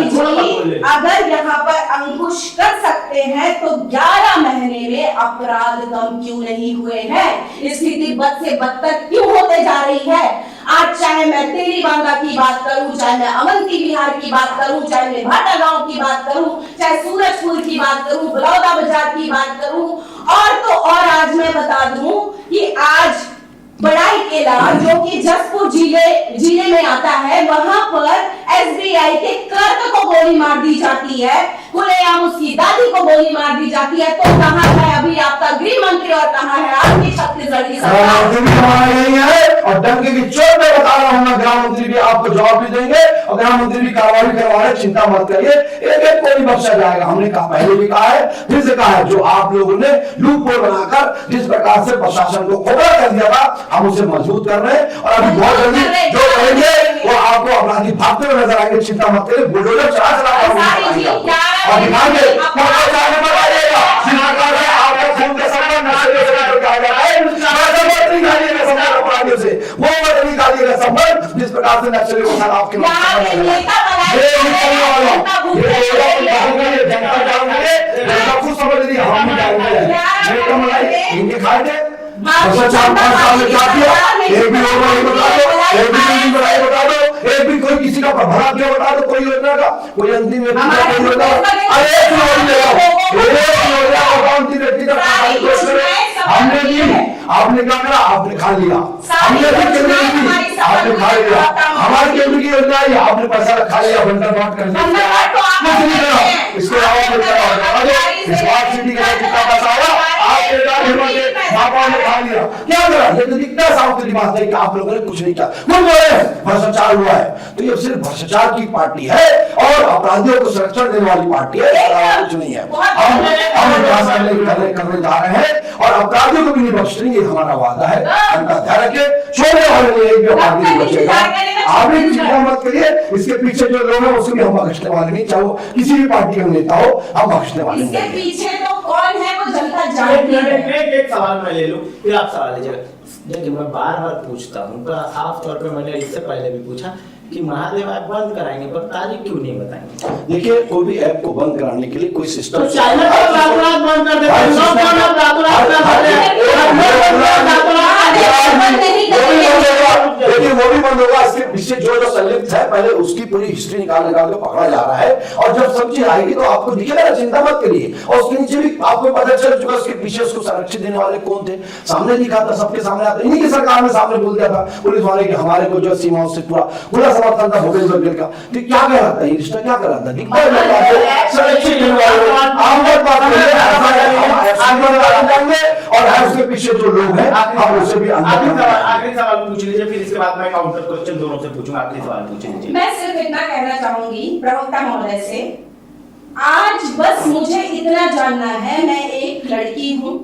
जी अगर यहाँ पर अंकुश कर सकते करते हैं तो 11 महीने में अपराध कम क्यों नहीं हुए हैं? स्थिति बद से बदतर क्यों होते जा रही है? आज चाहे मैं तेली बांधा की बात करूं, चाहे मैं अवंती विहार की बात करूं, चाहे मैं भाटा गांव की बात करूं, चाहे सूरजपुर की बात करूं, बलौदा बाजार की बात करूं, और तो और आज मैं बता दूं कि आज बड़ाई केला जो कि जसपुर जिले में आता है, वहां पर एसबीआई के क्लर्क को गोली मार दी जाती है, खुलेआम उसकी दादी को गोली मार दी जाती है। तो कहां है अभी आपका गृह मंत्री और कहां है आपकी छत्तीसगढ़ की सरकार? यही है, और डंके की चोट में बता रहा हूं, गृह मंत्री भी आपको जवाब भी देंगे और गृह मंत्री भी कार्रवाई करवा रहे, चिंता मत करिए, एक एक को भी बख्शा जाएगा। हमने कहा, पहले भी कहा है, फिर से कहा है, जो आप लोगों ने लूप होल बनाकर जिस प्रकार से प्रशासन को खोखला कर दिया था, हम उसे मजबूत कर रहे हैं और अभी बहुत जल्दी जो करेंगे वो आपको अपराधी भागते हुए नजर आएंगे। चिंता मत करिए, बुलडोजर चला चला और दिखाएंगे, आपको खून का संबंध से वो निकालिए का संबंध जिस प्रकार से नक्सली के साथ आपके खुद समझ लीजिए, हम इनके खाए थे 4-5 साल में क्या किया, एक भी बता दो, एक भी कोई किसी का प्रभाव क्यों बता दो, कोई योजना का कोई अंतिम व्यक्ति का कोई योजना, हमने दी, आपने क्या करा, आपने खा लिया, हमने भी केंद्र की, आपने खा लिया, हमारे केंद्र की योजना है, आपने पैसा खा लिया, बंटर बांट कर दिया, इसके अलावा स्मार्ट सिटी का जितना पैसा आया आपके ने खा लिया, क्या करा, ये तो दिखता है साफ सीधी बात है कि आप लोगों ने कुछ नहीं किया, कुछ बोले भ्रष्टाचार हुआ है। तो ये सिर्फ भ्रष्टाचार की पार्टी है और अपराधियों को संरक्षण देने वाली पार्टी है, कुछ नहीं है। हम प्रयास करने जा रहे हैं और अपराधियों को भी नहीं बख्शेंगे, हमारा वादा है, उनका ध्यान रखिए, छोड़ने वाले नहीं, एक भी अपराधी नहीं बचेगा। आप भी चिंता मत करिए, इसके पीछे जो लोग हैं उसको भी हम बख्शने वाले नहीं, चाहे वो किसी भी पार्टी का नेता हो, हम बख्शने वाले नहीं। इसके पीछे तो कौन है वो जनता जानती है। एक सवाल मैं ले लूं, फिर आप सवाल लीजिएगा। देखिए, मैं बार बार पूछता हूँ, बड़ा साफ तौर पे मैंने इससे पहले भी पूछा कि महादेव ऐप बंद कराएंगे, पर तारीख क्यों नहीं बताएंगे? देखिए, कोई भी ऐप को बंद कराने के लिए कोई सिस्टम, तो चाइना तो रात बंद कर देते हैं, लेकिन वो भी बंद होगा। इसके पीछे जो संलिप्त है, पहले उसकी पूरी हिस्ट्री निकाल के पकड़ा जा रहा है, और जब सब चीज आएगी तो आपको दिखेगा, चिंता मत करिए। और उसके नीचे भी आपको पता चल चुका उसके पीछे उसको संरक्षित देने वाले कौन थे, सामने दिखा था, सबके सामने आता, इन्हीं की सरकार ने सामने बोल दिया था पुलिस वाले कि हमारे को जो सीमाओं से पूरा समर्थन था भूपेश बघेल का। तो क्या कह रहा था ये रिश्ता, क्या कर रहा था, दिखता है संरक्षित देने वाले और उसके पीछे जो लोग हैं आप उससे भी आखिरी सवाल पूछ लीजिए, फिर इसके बाद मैं काउंटर क्वेश्चन दोनों से पूछूंगा। आखिरी सवाल पूछ लीजिए। मैं सिर्फ इतना कहना चाहूंगी प्रवक्ता महोदय से, आज बस मुझे इतना जानना है, मैं एक लड़की हूँ,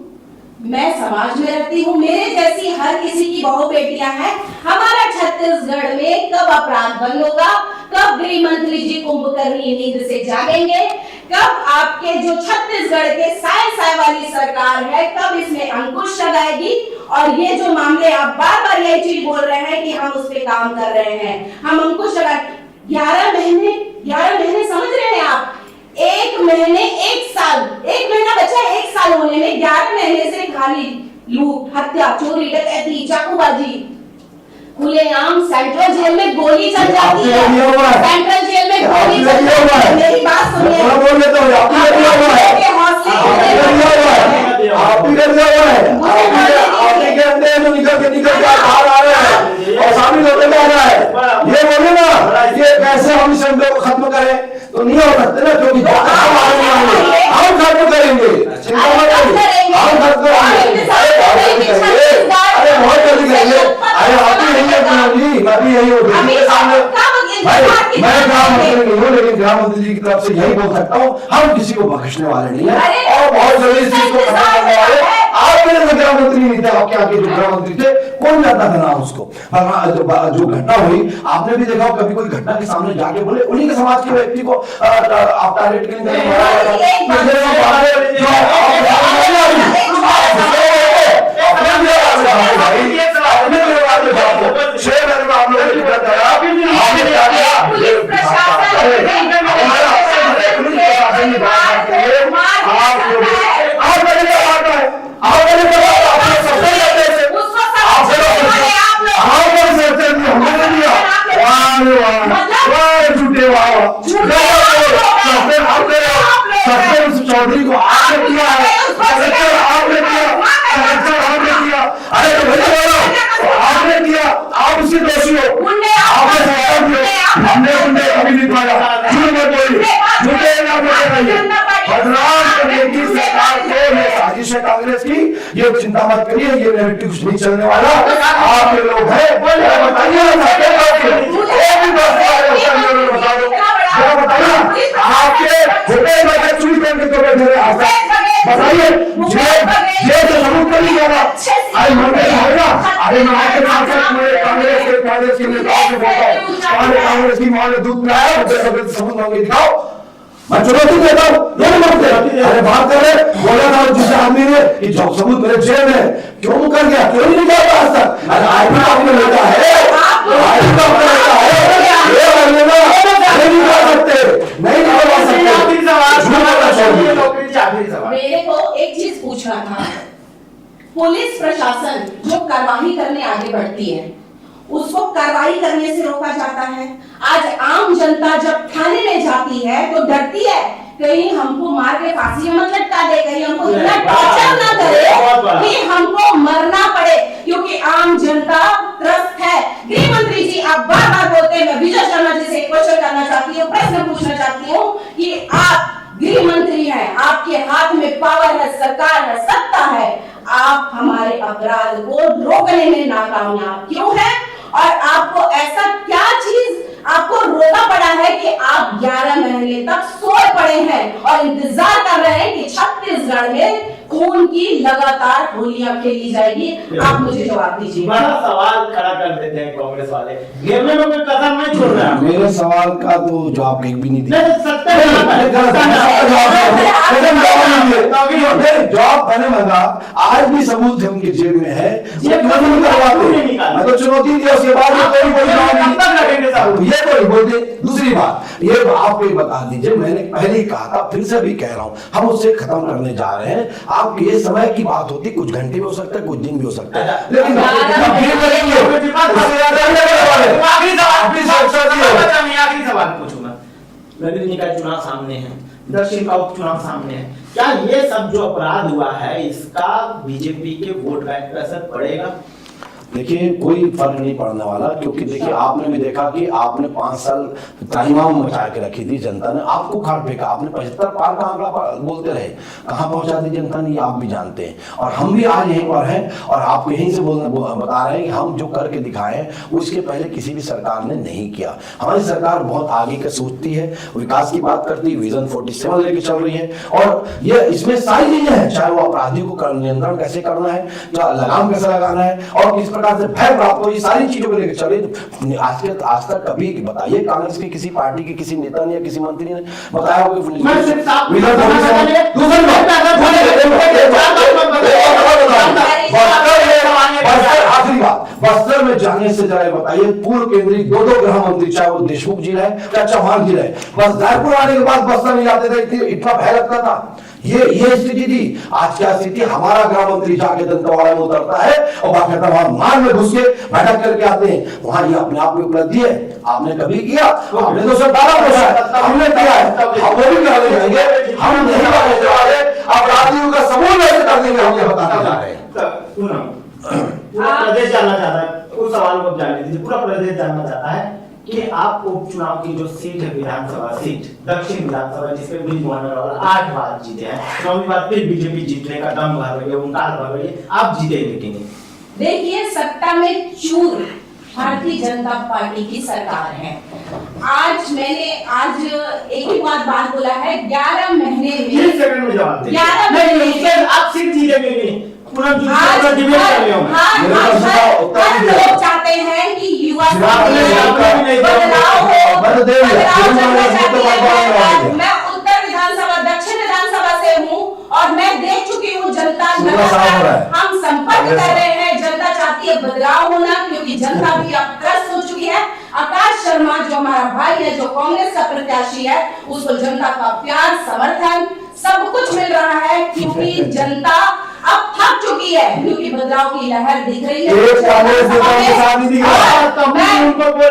मैं समाज में रहती हूँ, मेरे जैसी हर किसी की बहु बेटियां हैं। हमारा छत्तीसगढ़ में कब अपराध बंद होगा, कब गृह मंत्री जी कुंभकर्णी नींद से जागेंगे, कब आपके जो छत्तीसगढ़ के साय वाली सरकार है, कब इसमें अंकुश लगाएगी? और ये जो मामले आप बार बार ये चीज बोल रहे हैं कि हम उस पे काम कर रहे हैं, हम अंकुश लगा, 11 महीने समझ रहे हैं आप, 1 महीने 1 साल, 1 महीना बचा है 1 साल होने में, 11 महीने से खाली लूट, हत्या, चोरी, डकैती, चाकूबाजी, खुलेआम सेंट्रल जेल में गोली चल जाती है, सेंट्रल जेल में गोली चल जाती है। मेरी बात सुनिए, निकल के बाहर आ रहे हैं और शामिल होते जा रहा है, ये बोले ना ये कैसे हम इस हमले को खत्म करें, तो नहीं हो सकते ना, क्योंकि हम खत्म करेंगे, चिंता मत करिए, हम खत्म करेंगे, अरे बहुत जल्दी करेंगे, अरे आप ही नहीं है, मैं भी यही हूँ मैं ग्राम मंत्री नहीं हूँ, लेकिन ग्राम मंत्री जी की तरफ से यही बोल सकता हूँ, हम किसी को बख्शने वाले नहीं है और बहुत जल्दी इस चीज को खत्म करने वाले। आप मेरे ग्राम मंत्री नहीं थे, आपके आगे जो ग्राम मंत्री थे कौन जानता था नाम उसको, जो घटना हुई आपने भी देखा, कभी कोई घटना के सामने जाके बोले, उन्हीं के समाज के व्यक्ति को आप टारगेट के लिए आप झूठे चौधरी को आपने किया है, कलेक्टर आपने किया, कलेक्टर आपने किया, अरे तो भैया आपने किया, आप उसके दोषी हो, आपने सत्ता भी हो, हमने कभी नहीं पाया, झूठ मत बोलिए, झूठे ना बोले, बदनाम करने की सरकार को ये साजिश है कांग्रेस की, ये चिंता मत करिए, ये नेगेटिव कुछ नहीं चलने वाला, आप लोग हैं, बताइए आपके होटल में चुरी करके तो बताइए ये तो सबूत कर लीजिएगा, अरे अरे मैं आपके कांग्रेस के नेताओं से बोलता हूँ, कांग्रेस की मां ने दूध पिलाया, सबूत मांगे दिखाओ, मैं चुनौती देता हूँ, नहीं मानते, अरे बात कर रहे, बोला था जिस आदमी ने कि जो सबूत मेरे जेल में क्यों कर गया, क्यों नहीं निकालता आज तक, अरे आईपी का अपने लेता है, आईपी का अपने लेता है, ये लेना नहीं निकाल सकते, नहीं निकाल सकते। मेरे को एक चीज पूछना था, पुलिस प्रशासन जो कार्रवाई करने आगे बढ़ती है उसको कार्रवाई करने से रोका जाता है। आज आम जनता जब थाने में जाती है तो डरती है कहीं हमको मार के फांसी में मत लटका दे, कहीं हमको इतना टॉर्चर ना करे कि हमको मरना पड़े, क्योंकि आम जनता त्रस्त है। गृह मंत्री जी आप बार बार बोलते हैं, मैं विजय शर्मा जी से एक क्वेश्चन करना चाहती हूँ, प्रश्न पूछना चाहती हूँ कि आप गृह मंत्री हैं, आपके हाथ में पावर है, सरकार है, सत्ता है, आप हमारे अपराध को रोकने में नाकामयाब क्यों हैं? और आपको ऐसा क्या चीज आपको रोना पड़ा है कि आप 11 महीने तक सोए पड़े हैं और इंतजार कर रहे हैं कि छत्तीसगढ़ में खून की लगातार होलियां खेली जाएगी? आप मुझे जवाब दीजिए। बड़ा सवाल खड़ा कर देते हैं कांग्रेस वाले, घेरने में कोई कसर नहीं छोड़ रहा है। मेरे सवाल का तो जवाब एक भी नहीं दिया, जवाब मैंने मांगा, आज भी सबूत है उनके जेब में है, मैं तो चुनौती दी उसके बाद ये तो बोलते। दूसरी बात ये आप भी बता दीजिए, मैंने पहले ही कहा था, फिर से भी कह रहा हूँ, हम उससे खत्म करने जा रहे हैं। आप ये समय की बात होती, कुछ घंटे भी हो सकता है, कुछ दिन भी हो सकता है, लेकिन आखिरी सवाल पूछूंगा, नगरीय का चुनाव सामने है, दक्षिण का उपचुनाव सामने है, क्या ये सब जो अपराध हुआ है इसका बीजेपी के वोट बैंक पर असर पड़ेगा? देखिए कोई फर्क नहीं पड़ने वाला, क्योंकि देखिए आपने भी देखा कि आपने 5 साल त्राहिमाम मचा के रखी थी जनता ने, आपको खाट फेंका, आपने 75 पार का आंकड़ा बोलते रहे, कहां पहुंचा दी जनता ने ये आप भी जानते हैं, और हम भी आज यहीं पर हैं और आपको यहीं से बता रहे हैं कि हम जो करके दिखाए हैं वो इसके पहले किसी भी सरकार ने नहीं किया। हमारी सरकार बहुत आगे का सोचती है, विकास की बात करती है, विजन 47 लेके चल रही है, और ये इसमें सारी चीजें हैं, चाहे वो अपराधियों को नियंत्रण कैसे करना है, लगाम कैसे लगाना है, और किस प्रकार से भय प्राप्त हो, ये सारी चीजों को लेकर चले। आज तक कभी बताइए कांग्रेस की किसी पार्टी के किसी नेता ने या किसी मंत्री ने बताया हो कि आखिरी बात, बस्तर में जाने से जरा बताइए, पूर्व केंद्रीय 2 गृह मंत्री, चाहे वो देशमुख जी रहे चाहे चौहान जी रहे, बस रायपुर आने के बाद बस्तर नहीं जाते थे, इतना भय लगता था। ये स्थिति थी। आज क्या स्थिति, हमारा गृह मंत्री जाके दंतेवाड़ा में उतरता है और बाकायदा वहां मान में घुस के बैठक करके आते हैं, वहां ये अपने आप की उपलब्धि है। आपने कभी किया? आपने तो सब दावा पूछा है, हमने किया है, हम वो भी करने जाएंगे, हम नहीं करने वाले, अपराधियों का समूह ऐसे कर देंगे, हम ये बताने जा रहे हैं। पूरा प्रदेश जानना चाहता है, उस सवाल को जानने दीजिए, पूरा प्रदेश जानना चाहता है कि आप उपचुनाव की जो सीट है, विधानसभा सीट, दक्षिण विधानसभा, जिसपे बृजमोहन अग्रवाल 8 बार जीते हैं, 9वीं बार फिर बीजेपी जीतने का दम भर रही है, उनका भर रही है, आप जीतेंगे कि नहीं? देखिए, सत्ता में चूर भारतीय जनता पार्टी की सरकार है। आज मैंने एक ही बात बोला है, 11 महीने में 30 सेकंड में जवाब दीजिए। 11 महीने आप सीट जीतेंगे कि नहीं? लोग चाहते हैं कि युवा बदलाव हो, मैं उत्तर विधानसभा, दक्षिण विधानसभा से हूँ और मैं देख चुकी हूँ जनता, हम संपर्क कर रहे हैं, जनता चाहती है बदलाव होना, क्योंकि जनता भी अब त्रस्त हो चुकी है। आकाश शर्मा जो हमारा भाई है, जो कांग्रेस का प्रत्याशी है, उसको जनता का प्यार, समर्थन, सब कुछ मिल रहा है, क्योंकि जनता अब थक चुकी है, क्योंकि बदलाव की लहर दिख रही है। एक कांग्रेस नेता के साथ नहीं दिख रहा।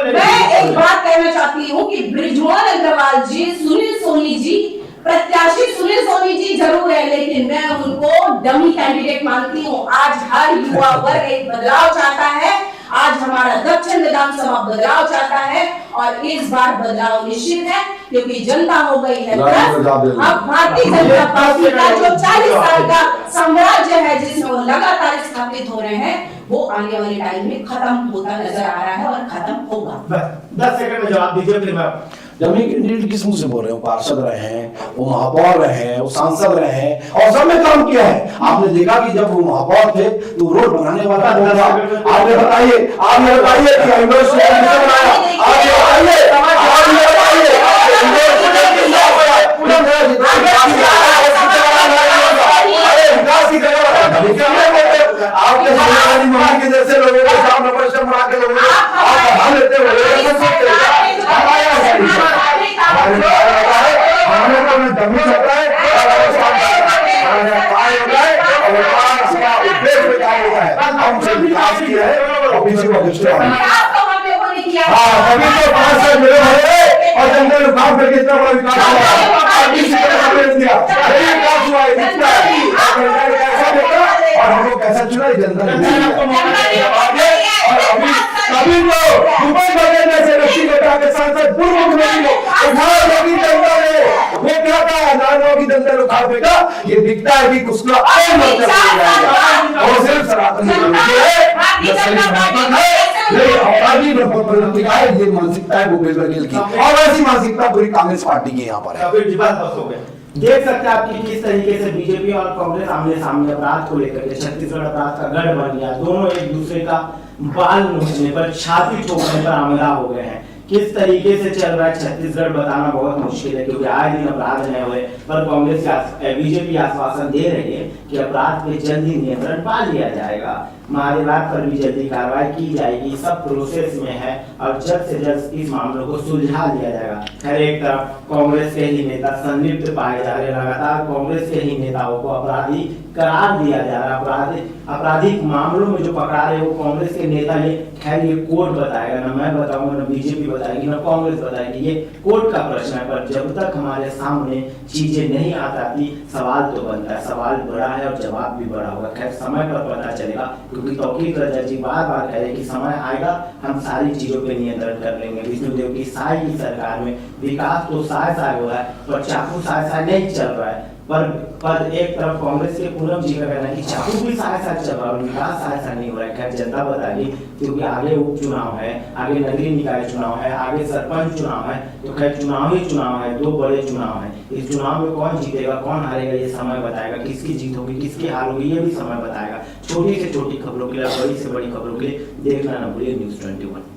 मैं एक बात कहना चाहती हूँ कि बृजमोहन अग्रवाल जी, सुनील सोनी जी, प्रत्याशी सुनील सोनी जी जरूर है, लेकिन मैं उनको डमी कैंडिडेट मानती हूँ। आज हर युवा वर्ग एक बदलाव चाहता है, आज हमारा दक्षिण विधानसभा बदलाव चाहता है, और इस बार बदलाव निश्चित है, क्योंकि जनता हो गई है त्रस्त। अब भारतीय जनता पार्टी का जो 40 साल का साम्राज्य है, जिसमें वो लगातार स्थापित हो रहे हैं, वो आने वाले टाइम में खत्म होता नजर आ रहा है और खत्म होगा। 10 सेकंड में जवाब दीजिए, फिर मैं जमीन कैंडिडेट किस मुंह से बोल रहे हो? पार्षद रहे हैं, वो महापौर रहे हैं, वो सांसद रहे हैं, और सब में काम किया है। आपने देखा कि जब वो महापौर थे तो रोड बनाने वाला कौन था? आपने बताइए कि यूनिवर्सिटी किसने बनाया? आपने बताइए विकास की आपके समाज के जैसे लोगों को सामने परिश्रम बना के लोगों को आप बढ़ा लेते हो। हमारे तो में दमी चल रहा है हम सब विकास किया है और किसी को अध्यक्ष अभी तो 5 साल मिले हैं और जनता ने काम करके इतना बड़ा विकास हुआ और हमको कैसा चुना जनता ने। और अभी सभी लोग दुबई बगैर जैसे व्यक्ति को जाकर सांसद पूर्व मुख्यमंत्री को उठाओ लोगी जनता ने वो क्या कहा नानों की जनता को खा फेंका। ये दिखता है कि कुछ लोग आए मतलब और सिर्फ सनातन अपराधी प्रवृत्ति का है। ये मानसिकता है भूपेश बघेल की और ऐसी मानसिकता पूरी कांग्रेस पार्टी की यहाँ पर है। देख सकते हैं आपकी किस तरीके से बीजेपी और कांग्रेस आमने सामने अपराध को लेकर के छत्तीसगढ़ अपराध का गढ़ बन गया। दोनों एक दूसरे का बाल नोचने पर, छाती ठोकने पर आमला हो गए हैं। किस तरीके से चल रहा है छत्तीसगढ़ बताना बहुत मुश्किल है, क्योंकि आए दिन अपराध नए हुए, पर कांग्रेस बीजेपी आश्वासन दे रही है कि अपराध पे जल्दी नियंत्रण पा लिया जाएगा, महादेवार पर भी जल्दी कार्रवाई की जाएगी, सब प्रोसेस में है और जल्द से जल्द इस मामलों को सुलझा दिया जाएगा। खैर एक तरफ कांग्रेस के ही नेता संलिप्त पाए जा रहे, लगातार कांग्रेस के ही नेताओं को अपराधी करार दिया जा रहा है। आपराधिक मामलों में जो पकड़ा रहे वो कांग्रेस के नेता है। खैर ये कोर्ट बताएगा, ना मैं बताऊंगा, ना बीजेपी बताएगी, ना कांग्रेस बताएगी, ये कोर्ट का प्रश्न है। पर जब तक हमारे सामने चीजें नहीं आती सवाल तो बनता है, सवाल बड़ा है और जवाब भी बड़ा होगा। खैर समय पर पता चलेगा, क्योंकि तौकीर रजा जी बार बार कह रहे कि समय आएगा हम सारी चीजों पे नियंत्रण कर लेंगे। विष्णुदेव की साई की सरकार में विकास तो साय हो रहा है, पर चाकू साय नहीं चल रहा है। पर एक तरफ कांग्रेस के पूनम जी का कहना है कि चाकू भी साय चल रहा है और विकास साय नहीं हो रहा है। खैर जनता बताएगी, क्योंकि आगे उपचुनाव है, आगे नगरीय निकाय चुनाव है, आगे सरपंच चुनाव है, तो खैर चुनाव ही चुनाव है, 2 बड़े चुनाव है। इस चुनाव में कौन जीतेगा कौन हारेगा ये समय बताएगा, किसकी जीत होगी किसकी हार होगी ये भी समय बताएगा। छोटी से छोटी खबरों के लिए, बड़ी से बड़ी खबरों के लिए देखना न भूलिए News 21।